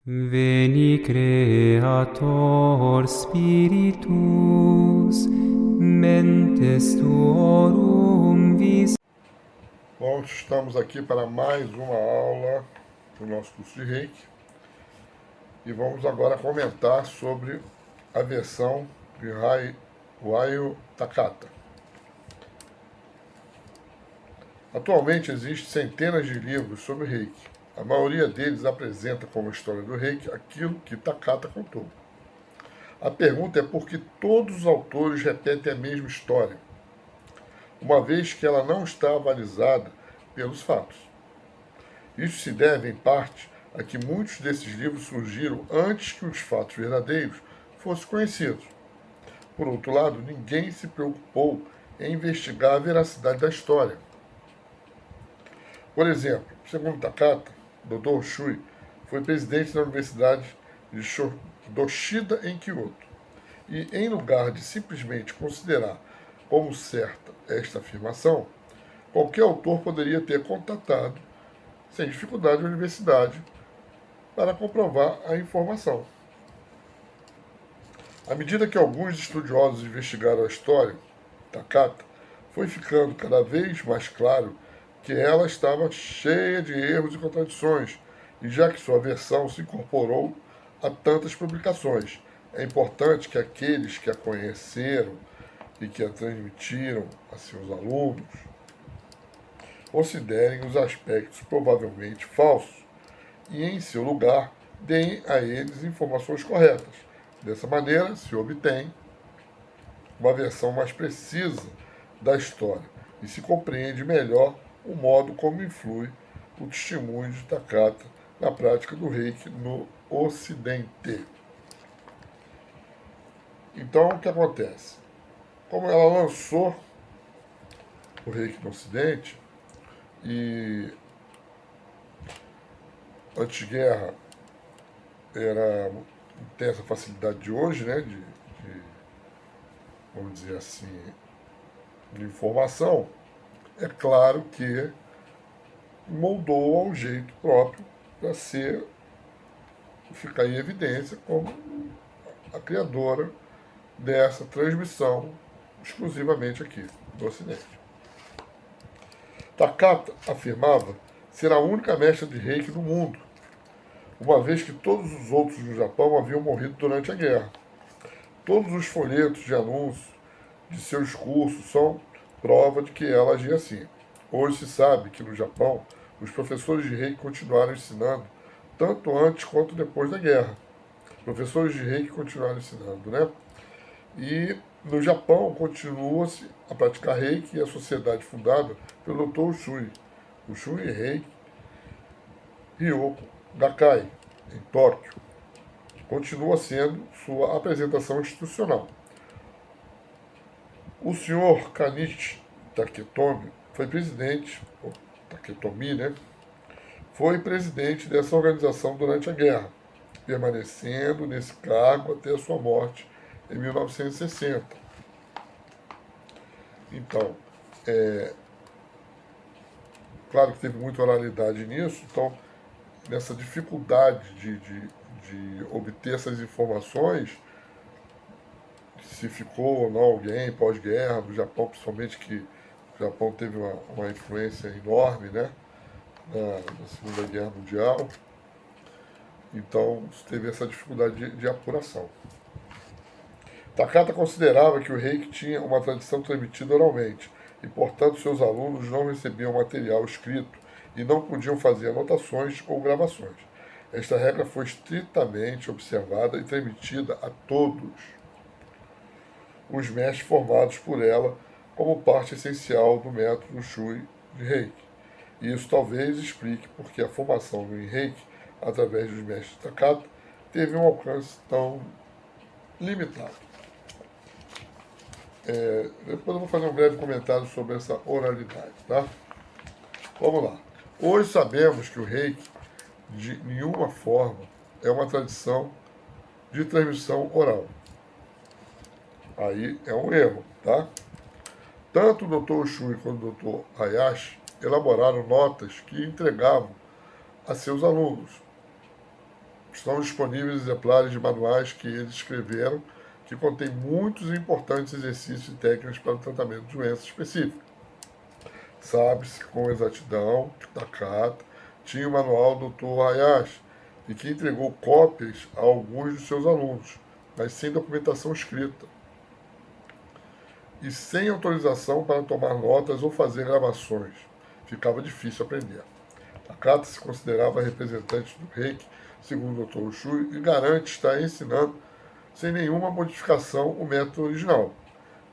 Veni Creator Spiritus, mentes tuorum vis. Bom, estamos aqui para mais uma aula do nosso curso de Reiki e vamos agora comentar sobre a versão de Ryo Takata. Atualmente existem centenas de livros sobre Reiki. A maioria deles apresenta como história do Reiki aquilo que Takata contou. A pergunta é por que todos os autores repetem a mesma história, uma vez que ela não está avalizada pelos fatos. Isso se deve, em parte, a que muitos desses livros surgiram antes que os fatos verdadeiros fossem conhecidos. Por outro lado, ninguém se preocupou em investigar a veracidade da história. Por exemplo, segundo Takata, Dr. Shui foi presidente da Universidade de Doshida, em Kyoto, e, em lugar de simplesmente considerar como certa esta afirmação, qualquer autor poderia ter contatado sem dificuldade a universidade para comprovar a informação. À medida que alguns estudiosos investigaram a história, Takata, foi ficando cada vez mais claro que ela estava cheia de erros e contradições, e já que sua versão se incorporou a tantas publicações, é importante que aqueles que a conheceram e que a transmitiram a seus alunos considerem os aspectos provavelmente falsos e, em seu lugar, deem a eles informações corretas. Dessa maneira, se obtém uma versão mais precisa da história e se compreende melhor o modo como influi o testemunho de Takata na prática do Reiki no Ocidente. Então, o que acontece? Como ela lançou o Reiki no Ocidente, e antes guerra não tem essa facilidade de hoje, né, vamos dizer assim, de informação, é claro que moldou ao jeito próprio para ficar em evidência como a criadora dessa transmissão exclusivamente aqui do Ocidente. Takata afirmava ser a única mestra de Reiki do mundo, uma vez que todos os outros no Japão haviam morrido durante a guerra. Todos os folhetos de anúncio de seus cursos são prova de que ela agia assim. Hoje se sabe que no Japão os professores de Reiki continuaram ensinando tanto antes quanto depois da guerra. Professores de Reiki continuaram ensinando, né? E no Japão continua-se a praticar Reiki e a sociedade fundada pelo Dr. Usui, o Shui Reiki Ryoko Gakkai, em Tóquio. Continua sendo sua apresentação institucional. O Sr. Kanichi Taketomi foi presidente, Taketomi, né? Foi presidente dessa organização durante a guerra, permanecendo nesse cargo até a sua morte em 1960. Então, claro que teve muita oralidade nisso, então, nessa dificuldade de obter essas informações, se ficou ou não alguém pós-guerra, no Japão, principalmente, que o Japão teve uma influência enorme, né, na Segunda Guerra Mundial, então teve essa dificuldade de apuração. Takata considerava que o Reiki tinha uma tradição transmitida oralmente e, portanto, seus alunos não recebiam material escrito e não podiam fazer anotações ou gravações. Esta regra foi estritamente observada e transmitida a todos os mestres formados por ela como parte essencial do método Shui de Reiki. E isso talvez explique porque a formação do Reiki, através dos mestres Takata, teve um alcance tão limitado. Depois eu vou fazer um breve comentário sobre essa oralidade, tá? Vamos lá. Hoje sabemos que o Reiki, de nenhuma forma, é uma tradição de transmissão oral. Aí é um erro, tá? Tanto o Dr. Shui quanto o Dr. Hayashi elaboraram notas que entregavam a seus alunos. Estão disponíveis exemplares de manuais que eles escreveram, que contém muitos e importantes exercícios e técnicas para o tratamento de doenças específicas. Sabe-se com exatidão que Takata tinha o manual do Dr. Hayashi e que entregou cópias a alguns de seus alunos, mas sem documentação escrita e sem autorização para tomar notas ou fazer gravações. Ficava difícil aprender. Takata se considerava representante do Reiki, segundo o Dr. Ushui, e garante estar ensinando sem nenhuma modificação o método original.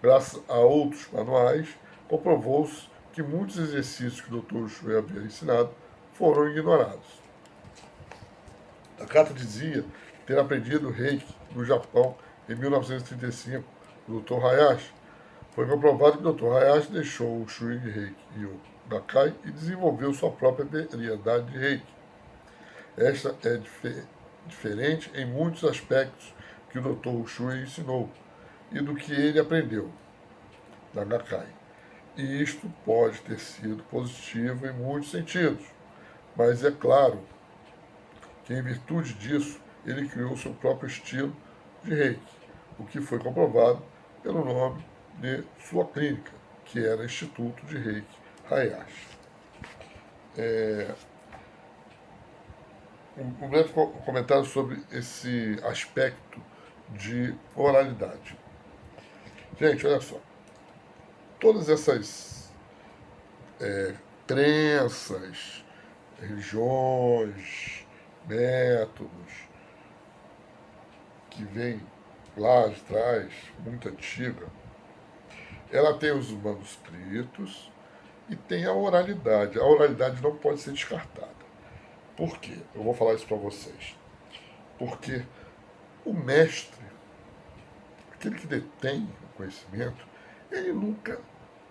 Graças a outros manuais, comprovou-se que muitos exercícios que o Dr. Ushui havia ensinado foram ignorados. Takata dizia ter aprendido Reiki no Japão em 1935 do Dr. Hayashi. Foi comprovado que o Dr. Hayashi deixou o Shui Reiki e o Dakai e desenvolveu sua própria variedade de Reiki. Esta é diferente em muitos aspectos que o Dr. Shui ensinou e do que ele aprendeu da Dakai. E isto pode ter sido positivo em muitos sentidos, mas é claro que em virtude disso ele criou seu próprio estilo de Reiki, o que foi comprovado pelo nome de sua clínica, que era Instituto de Reiki Hayashi. Um breve comentário sobre esse aspecto de oralidade. Gente, olha só. Todas essas crenças, religiões, métodos que vêm lá de trás, muito antiga, ela tem os manuscritos e tem a oralidade. A oralidade não pode ser descartada. Por quê? Eu vou falar isso para vocês. Porque o mestre, aquele que detém o conhecimento, ele nunca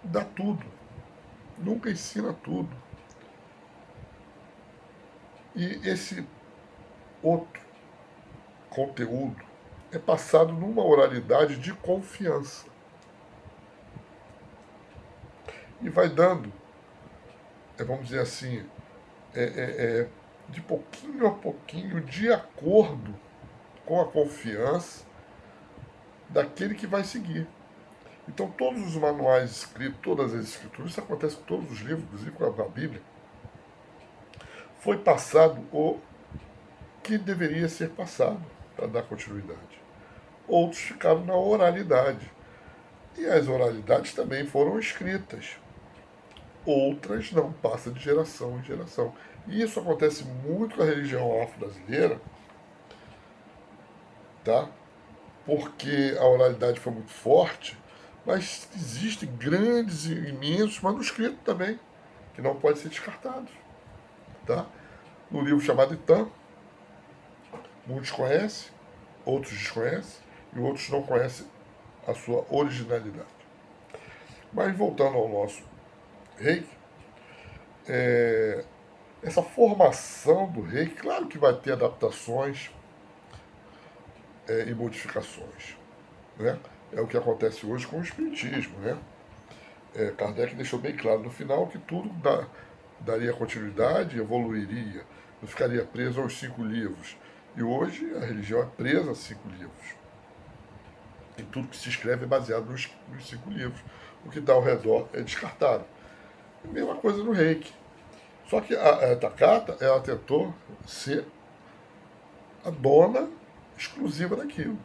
dá tudo, nunca ensina tudo. E esse outro conteúdo é passado numa oralidade de confiança. E vai dando, vamos dizer assim, de pouquinho a pouquinho, de acordo com a confiança daquele que vai seguir. Então, todos os manuais escritos, todas as escrituras, isso acontece com todos os livros, inclusive com a Bíblia, foi passado o que deveria ser passado para dar continuidade. Outros ficaram na oralidade. E as oralidades também foram escritas. Outras não, passa de geração em geração. E isso acontece muito com a religião afro-brasileira, tá? Porque a oralidade foi muito forte, mas existem grandes e imensos manuscritos também, que não podem ser descartados. Tá? No livro chamado Itam, muitos conhecem, outros desconhecem, e outros não conhecem a sua originalidade. Mas voltando ao nosso Reiki, essa formação do Reiki, claro que vai ter adaptações e modificações. Né? É o que acontece hoje com o Espiritismo. Né? Kardec deixou bem claro no final que tudo daria continuidade, evoluiria, não ficaria preso aos 5 livros. E hoje a religião é presa a 5 livros. E tudo que se escreve é baseado nos 5 livros. O que está ao redor é descartado. A mesma coisa no Reiki. Só que a Takata, ela tentou ser a dona exclusiva daquilo.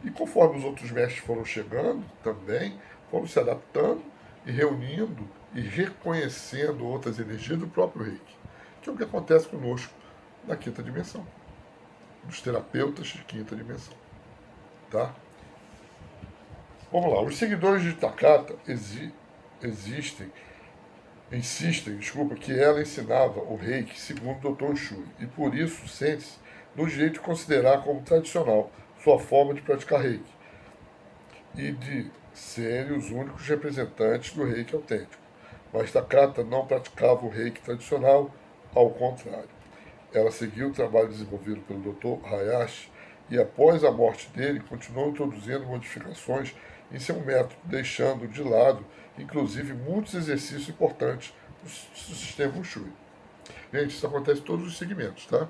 E conforme os outros mestres foram chegando também, foram se adaptando e reunindo e reconhecendo outras energias do próprio Reiki, que é o que acontece conosco na quinta dimensão, dos terapeutas de quinta dimensão. Tá? Vamos lá, os seguidores de Takata insistem, que ela ensinava o Reiki segundo o Dr. Shui, e por isso sente-se no direito de considerar como tradicional sua forma de praticar Reiki e de serem os únicos representantes do Reiki autêntico. Mas Takata não praticava o Reiki tradicional, ao contrário. Ela seguiu o trabalho desenvolvido pelo Dr. Hayashi e, após a morte dele, continuou introduzindo modificações em seu método, deixando de lado, inclusive, muitos exercícios importantes do sistema Ushui. Gente, isso acontece em todos os segmentos, tá?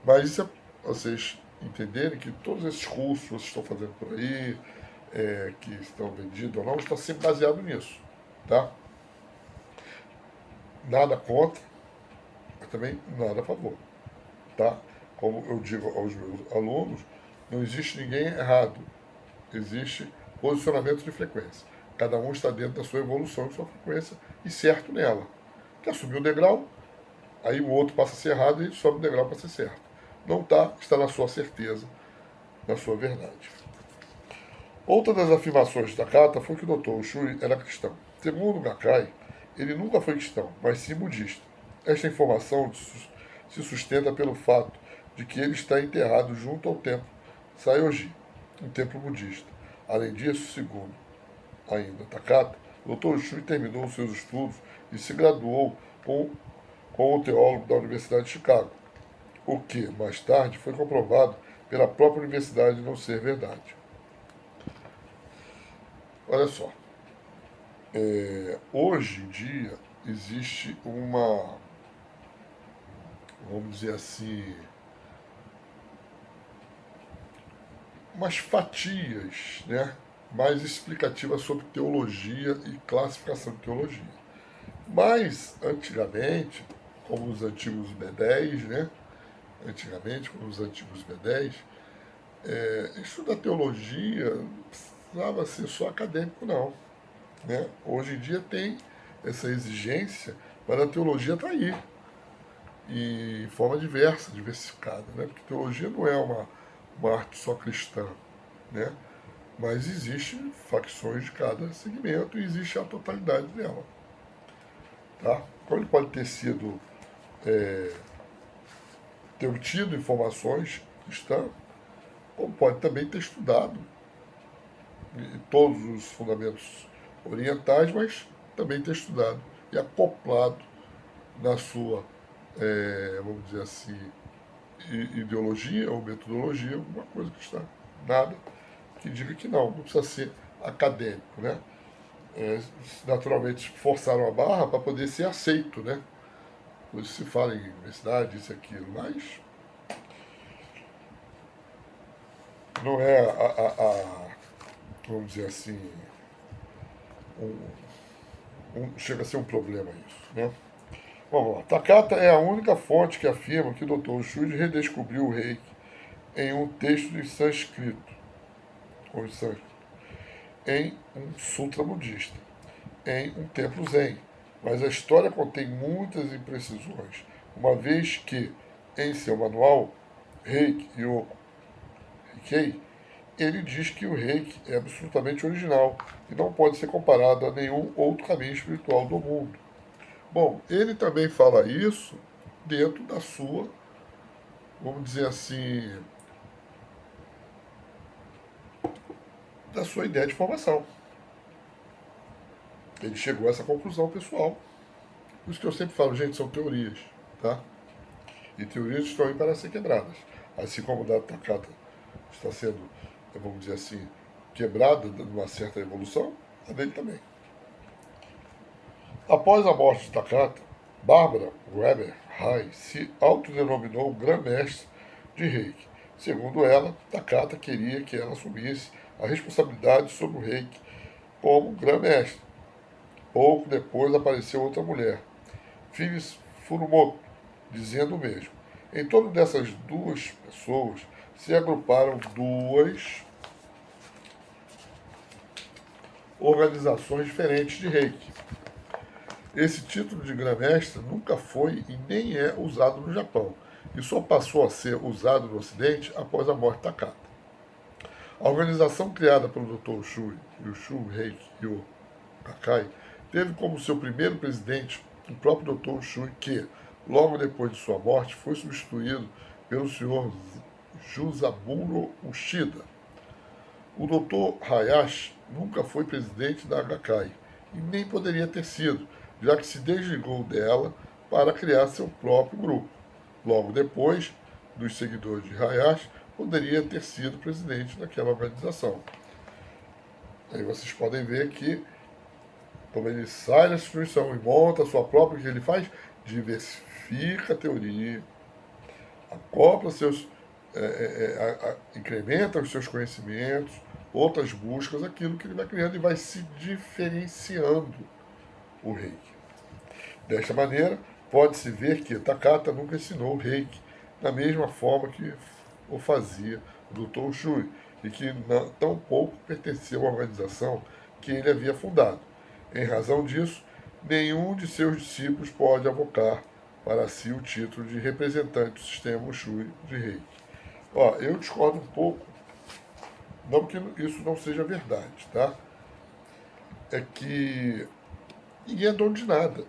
Mas isso é vocês entenderem que todos esses cursos que vocês estão fazendo por aí, que estão vendidos ou não, está sempre baseado nisso, tá? Nada contra, mas também nada a favor, tá? Como eu digo aos meus alunos, não existe ninguém errado, existe posicionamento de frequência. Cada um está dentro da sua evolução e sua frequência e certo nela. Quer subir um degrau, aí o outro passa a ser errado e sobe o degrau para ser certo. Não está na sua certeza, na sua verdade. Outra das afirmações da carta foi que o Dr. Ushui era cristão. Segundo Gakkai, ele nunca foi cristão, mas sim budista. Esta informação se sustenta pelo fato de que ele está enterrado junto ao templo Sayoji, um templo budista. Além disso, segundo ainda Takata, o Dr. Ushui terminou seus estudos e se graduou com o teólogo da Universidade de Chicago, o que, mais tarde, foi comprovado pela própria universidade não ser verdade. Olha só, hoje em dia existe vamos dizer assim, umas fatias, né, mais explicativas sobre teologia e classificação de teologia. Mas, antigamente, como os antigos B10, né, estudar teologia não precisava ser só acadêmico, não. Né? Hoje em dia tem essa exigência, mas a teologia está aí. E em forma diversa, diversificada. Né? Porque teologia não é uma arte só cristã. Né? Mas existem facções de cada segmento e existe a totalidade dela. Tá? Então ele pode ter sido ter obtido informações cristãs, ou pode também ter estudado todos os fundamentos orientais, mas também ter estudado e acoplado na sua, vamos dizer assim, ideologia ou metodologia, alguma coisa cristã. Nada que diga que não precisa ser acadêmico, né? Naturalmente forçaram a barra para poder ser aceito, né? Hoje se fala em universidade, isso e aquilo, mas não é vamos dizer assim, chega a ser um problema isso, né? Vamos lá. Takata é a única fonte que afirma que o Dr. Shuji redescobriu o reiki em um texto de sânscrito, em um sutra budista, em um templo zen. Mas a história contém muitas imprecisões, uma vez que, em seu manual, Reiki Yoku Heikei, ele diz que o reiki é absolutamente original e não pode ser comparado a nenhum outro caminho espiritual do mundo. Bom, ele também fala isso dentro da sua, vamos dizer assim, da sua ideia de formação. Ele chegou a essa conclusão pessoal. Por isso que eu sempre falo, gente, são teorias, tá? E teorias estão aí para ser quebradas. Assim como o dado Takata está sendo, vamos dizer assim, quebrada numa certa evolução, a dele também. Após a morte de Takata, Barbara Weber Hay se autodenominou grã-mestre de Reiki. Segundo ela, Takata queria que ela assumisse a responsabilidade sobre o Reiki como grã-mestre. Pouco depois apareceu outra mulher, Phyllis Furumoto, dizendo o mesmo. Em torno dessas duas pessoas se agruparam duas organizações diferentes de Reiki. Esse título de grã-mestre nunca foi e nem é usado no Japão, e só passou a ser usado no Ocidente após a morte de Takata. A organização criada pelo Dr. Ushui, Yushu Reiki Yo Kakai, teve como seu primeiro presidente o próprio Dr. Ushui, que, logo depois de sua morte, foi substituído pelo Sr. Jusaburo Ushida. O Dr. Hayashi nunca foi presidente da Gakkai, e nem poderia ter sido, já que se desligou dela para criar seu próprio grupo. Logo depois, dos seguidores de Hayashi, poderia ter sido presidente daquela organização. Aí vocês podem ver que, como ele sai da instituição e monta a sua própria, o que ele faz? Diversifica a teoria, acopla seus incrementa os seus conhecimentos, outras buscas, aquilo que ele vai criando e vai se diferenciando o reiki. Desta maneira, pode-se ver que Takata nunca ensinou o reiki da mesma forma que o fazia o Dr. Ushui, e que tampouco pertencia a uma organização que ele havia fundado. Em razão disso, nenhum de seus discípulos pode avocar para si o título de representante do sistema Ushui de Reiki. Ó, eu discordo um pouco, não que isso não seja verdade, tá? É que ninguém é dono de nada,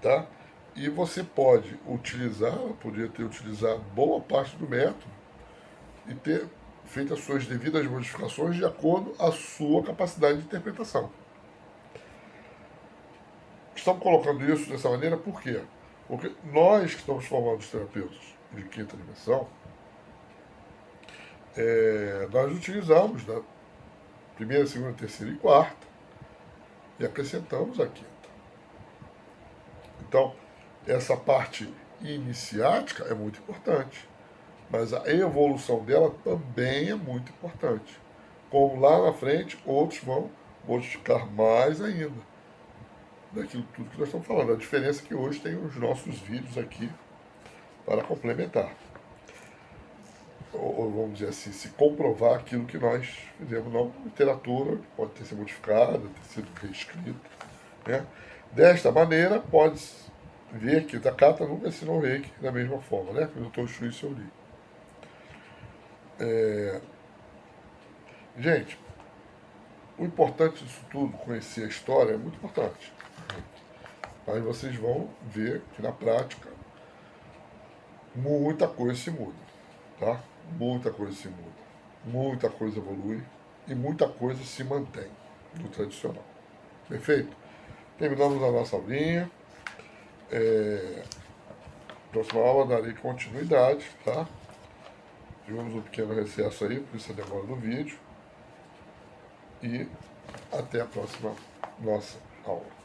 tá? E você pode utilizar, poderia ter utilizado boa parte do método e ter feito as suas devidas modificações de acordo com a sua capacidade de interpretação. Estamos colocando isso dessa maneira por quê? Porque nós que estamos formando os terapeutas de quinta dimensão, nós utilizamos da primeira, segunda, terceira e quarta e acrescentamos a quinta. Então, essa parte iniciática é muito importante, mas a evolução dela também é muito importante. Como lá na frente, outros vão modificar mais ainda daquilo tudo que nós estamos falando. A diferença é que hoje tem os nossos vídeos aqui para complementar. Ou vamos dizer assim, se comprovar aquilo que nós fizemos na literatura, que pode ter sido modificada, ter sido reescrita. Né? Desta maneira, pode ver que Takata nunca ensinou reiki da mesma forma, né? Que o Dr. Ushui Seori. Gente, o importante disso tudo, conhecer a história, é muito importante. Aí vocês vão ver que na prática muita coisa se muda, tá? Muita coisa se muda, muita coisa evolui e muita coisa se mantém do tradicional. Perfeito? Terminamos a nossa aulinha. Próxima aula darei continuidade, tá? Tivemos um pequeno recesso aí, por isso a demora do vídeo. E até a próxima nossa aula.